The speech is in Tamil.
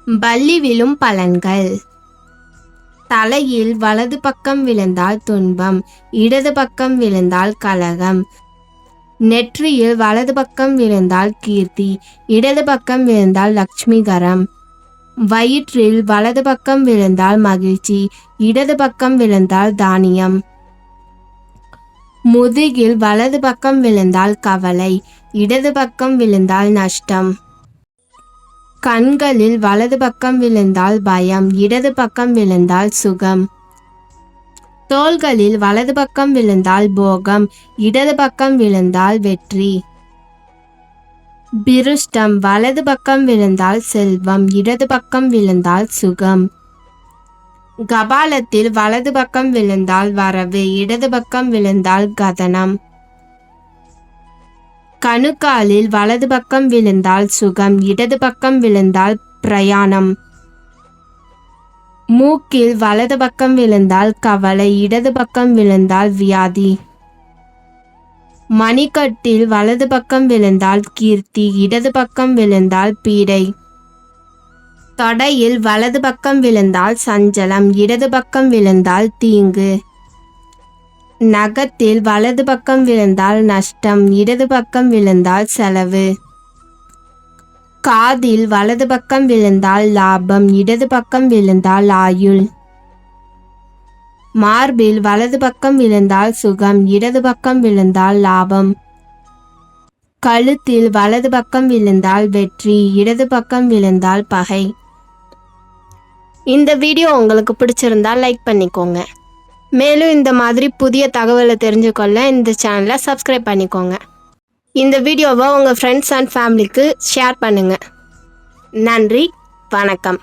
பல்லி விழும் பலன்கள். தலையில் வலது பக்கம் விழுந்தால் துன்பம், இடது பக்கம் விழுந்தால் கலகம். நெற்றியில் வலது பக்கம் விழுந்தால் கீர்த்தி, இடது பக்கம் விழுந்தால் லட்சுமிகரம். வயிற்றில் வலது பக்கம் விழுந்தால் மகிழ்ச்சி, இடது பக்கம் விழுந்தால் தானியம். முதுகில் வலது பக்கம் விழுந்தால் கவலை, இடது பக்கம் விழுந்தால் நஷ்டம். கண்களில் வலது பக்கம் விழுந்தால் பயம், இடது பக்கம் விழுந்தால் சுகம். தோள்களில் வலது பக்கம் விழுந்தால் போகம், இடது பக்கம் விழுந்தால் வெற்றி. பிருஷ்டம் வலது பக்கம் விழுந்தால் செல்வம், இடது பக்கம் விழுந்தால் சுகம். கபாலத்தில் வலது பக்கம் விழுந்தால் வரவு, இடது பக்கம் விழுந்தால் கதனம். கணுக்காலில் வலது பக்கம் விழுந்தால் சுகம், இடது பக்கம் விழுந்தால் பிரயாணம். மூக்கில் வலது பக்கம் விழுந்தால் கவலை, இடது பக்கம் விழுந்தால் வியாதி. மணிக்கட்டில் வலது பக்கம் விழுந்தால் கீர்த்தி, இடது பக்கம் விழுந்தால் பீடை. தொடையில் வலது பக்கம் விழுந்தால் சஞ்சலம், இடது பக்கம் விழுந்தால் தீங்கு. நகத்தில் வலது பக்கம் விழுந்தால் நஷ்டம், இடது பக்கம் விழுந்தால் செலவு. காதில் வலது பக்கம் விழுந்தால் லாபம், இடது பக்கம் விழுந்தால் ஆயுள். மார்பில் வலது பக்கம் விழுந்தால் சுகம், இடது பக்கம் விழுந்தால் லாபம். கழுத்தில் வலது பக்கம் விழுந்தால் வெற்றி, இடது பக்கம் விழுந்தால் பகை. இந்த வீடியோ உங்களுக்கு பிடிச்சிருந்தா லைக் பண்ணிக்கோங்க. மேலும் இந்த மாதிரி புதிய தகவலை தெரிஞ்சுக்கொள்ள இந்த சேனலை சப்ஸ்கிரைப் பண்ணிக்கோங்க. இந்த வீடியோவை உங்கள் ஃப்ரெண்ட்ஸ் அண்ட் ஃபேமிலிக்கு ஷேர் பண்ணுங்கள். நன்றி, வணக்கம்.